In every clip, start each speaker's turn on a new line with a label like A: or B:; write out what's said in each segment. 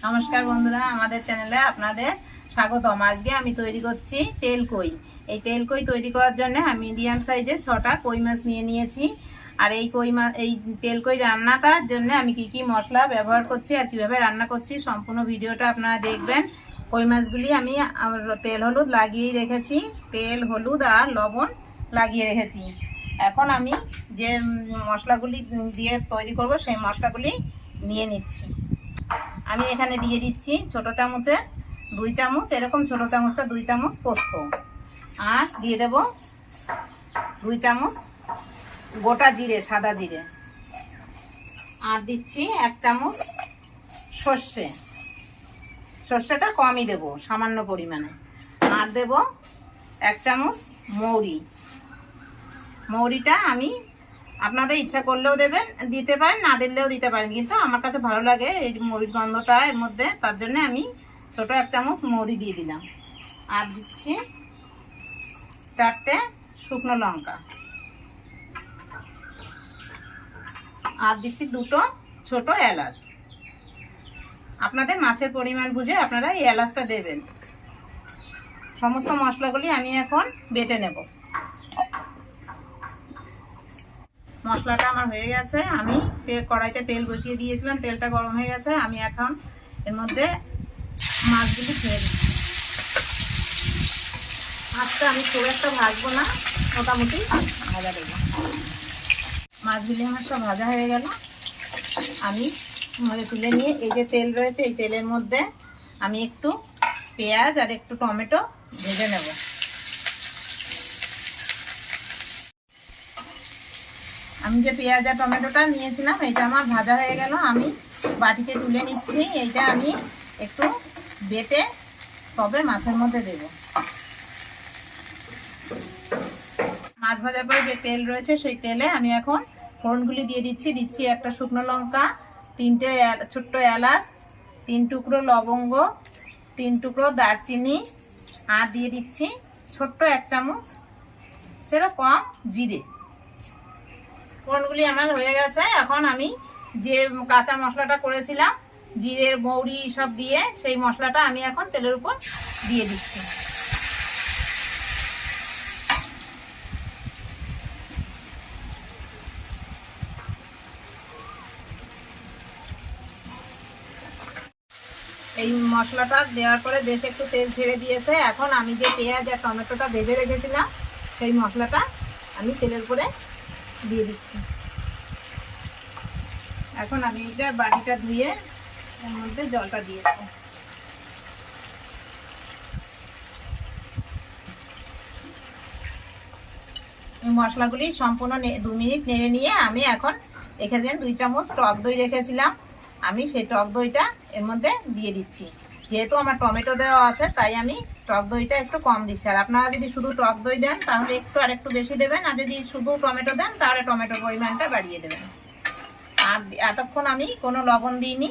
A: নমস্কার বন্ধুরা, আমাদের চ্যানেলে আপনাদের স্বাগতম। আজকে আমি তৈরি করছি তেল কই। এই তেল কই তৈরি করার জন্য আমি মিডিয়াম সাইজে 6টা কই মাছ নিয়ে নিয়েছি। আর এই তেল কই রান্নাটার জন্য আমি কি কি মশলা ব্যবহার করছি আর কিভাবে রান্না করছি সম্পূর্ণ ভিডিওটা আপনারা দেখবেন। কই মাছগুলি আমি তেল হলুদ লাগিয়ে রেখেছি, তেল হলুদ আর লবণ লাগিয়ে রেখেছি। এখন আমি যে মশলাগুলি দিয়ে তৈরি করব সেই মশলাগুলি নিয়ে নিচ্ছি। আমি এখানে দিয়ে দিচ্ছি ছোট চামচে 2 চামচ, এরকম ছোট চামচটা 2 চামচ পোস্ত, আর দিয়ে দেব 2 চামচ গোটা জিরে, সাদা জিরে, আর দিচ্ছি 1 চামচ সর্ষেটা কমই দেব, সামান্য পরিমাণে। আর দেব 1 চামচ মৌরিটা আমি আপনাদের ইচ্ছা করলেও দিতে পারেন, না দিলেও দিতে পারেন, কিন্তু আমার কাছে ভালো লাগে এই মৌরির গন্ধটা এর মধ্যে, তার জন্য আমি ছোট 1 চামচ মৌরি দিয়ে দিলাম। আর দিচ্ছি 4টে শুকনো লঙ্কা, আর দিচ্ছি 2টো ছোট এলাচ। আপনাদের মাছের পরিমাণ বুঝে আপনারা এই এলাচটা দেবেন। সমস্ত মশলাগুলি আমি এখন বেটে নেব। মশলাটা আমার হয়ে গেছে, আমি কড়াইতে তেল বসিয়ে দিয়েছিলাম, তেলটা গরম হয়ে গেছে। আমি এখন এর মধ্যে মাছগুলি ছেড়ে দিচ্ছি। মাছটা আমি খুব একটা ভাজবো না, মোটামুটি ভাজা দেবো। মাছগুলি আমার সব ভাজা হয়ে গেল। আমি তুলে নিয়ে এই যে তেল রয়েছে, এই তেলের মধ্যে আমি একটু পেঁয়াজ আর একটু টমেটো ভেজে নেব। আমি যে পেঁয়াজ আর টমেটোটা নিয়েছিলাম এটা আমার ভাজা হয়ে গেল, আমি বাটিতে তুলে নিচ্ছি। এইটা আমি একটু বেটে তবে মাছের মধ্যে দেব। মাছ ভাজার পরে যে তেল রয়েছে সেই তেলে আমি এখন ফোড়নগুলি দিয়ে দিচ্ছি। একটা শুকনো লঙ্কা, 3টে ছোট্ট এলাচ, 3 টুকরো লবঙ্গ, 3 টুকরো দারচিনি, আর দিয়ে দিচ্ছি ছোট্ট 1 চামচ সেরকম জিরে। ফোড়নগুলি আমার হয়ে গেছে। এখন আমি যে কাঁচা মশলাটা করেছিলাম, জিরের মৌরি সব দিয়ে, সেই মশলাটা আমি এখন তেলের উপর দিয়ে দিচ্ছি। এই মশলাটা দেওয়ার পরে বেশ একটু তেল ছেড়ে দিয়েছে। এখন আমি যে পেঁয়াজ আর টমেটোটা ভেজে রেখেছিলাম সেই মশলাটা আমি তেলের উপরে দিয়ে দিচ্ছি। এখন আমি এটা বাটিটা ধুয়ে এর মধ্যে জলটা দিয়ে দেবো। এই মশলাগুলি সম্পূর্ণ 2 মিনিট নেড়ে নিয়ে আমি এখন এখানে 2 চামচ টক দই রেখেছিলাম, আমি সেই টক দইটা এর মধ্যে দিয়ে দিচ্ছি। যেহেতু আমার টমেটো দেওয়া আছে তাই আমি টক দইটা একটু কম দিচ্ছি। আর আপনারা যদি শুধু টক দই দেন তাহলে একটু বেশি দেবেন, আর যদি শুধু টমেটো দেন তাহলে টমেটোর পরিমাণটা বাড়িয়ে দেবেন। আর এতক্ষণ আমি কোনো লবণ দিইনি।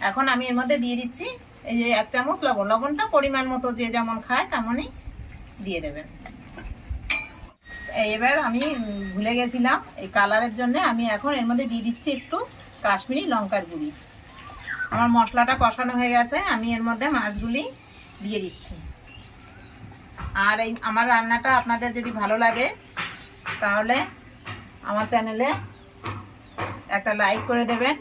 A: এখন আমি এর মধ্যে দিয়ে দিচ্ছি এই যে 1 চামচ লবণ। লবণটা পরিমাণ মতো যে যেমন খায় তেমনই দিয়ে দেবেন। এবার আমি ভুলে গেছিলাম, এই কালারের জন্য আমি এখন এর মধ্যে দিয়ে দিচ্ছি একটু কাশ্মীরি লঙ্কার গুঁড়ি। আমার মশলাটা কষানো হয়ে গেছে, আমি এর মধ্যে মাছগুলি দিয়ে দিচ্ছি। আর এই আমার রান্নাটা আপনাদের যদি ভালো লাগে তাহলে আমার চ্যানেলে একটা লাইক করে দেবেন,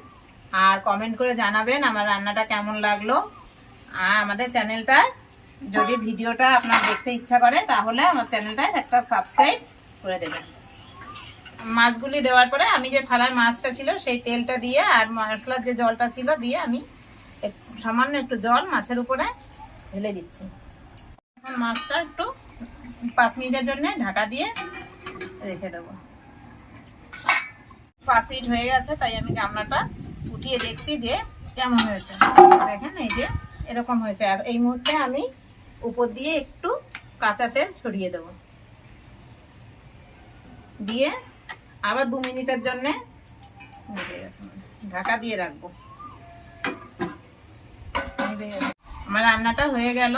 A: আর কমেন্ট করে জানাবেন আমার রান্নাটা কেমন লাগলো। আর আমাদের চ্যানেলটা যদি ভিডিওটা আপনার দেখতে ইচ্ছা করে তাহলে আমার চ্যানেলটায় একটা সাবস্ক্রাইব করে দেবেন। মাছগুলি দেওয়ার পরে আমি যে থালায় মাছটা ছিল সেই তেলটা দিয়ে আর মশলার যে জলটা ছিল দিয়ে আমি সামান্য একটু জল মাছের উপরে ঢেলে দিচ্ছি। এখন মাছটা একটু 5 মিনিটের জন্য ঢাকা দিয়ে রেখে দেবো। 5 মিনিট হয়ে গেছে, তাই আমি গামলাটা উঠিয়ে দেখছি যে কেমন হয়েছে। দেখেন এই যে এরকম হয়েছে। আর এই মুহূর্তে আমি উপর দিয়ে একটু কাঁচা তেল ছড়িয়ে দেব, দিয়ে আবার 2 মিনিটের জন্য ঢাকা দিয়ে রাখবো। আমার রান্নাটা হয়ে গেল।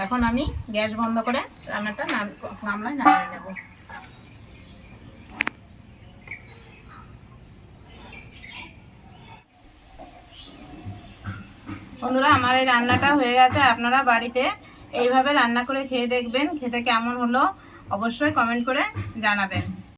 A: এখন আমি গ্যাস বন্ধ করে রান্নাটা গামলায় নামিয়ে নেব। বন্ধুরা, আমার এই রান্নাটা হয়ে গেছে। আপনারা বাড়িতে এইভাবে রান্না করে খেয়ে দেখবেন, খেতে কেমন হলো অবশ্যই কমেন্ট করে জানাবেন।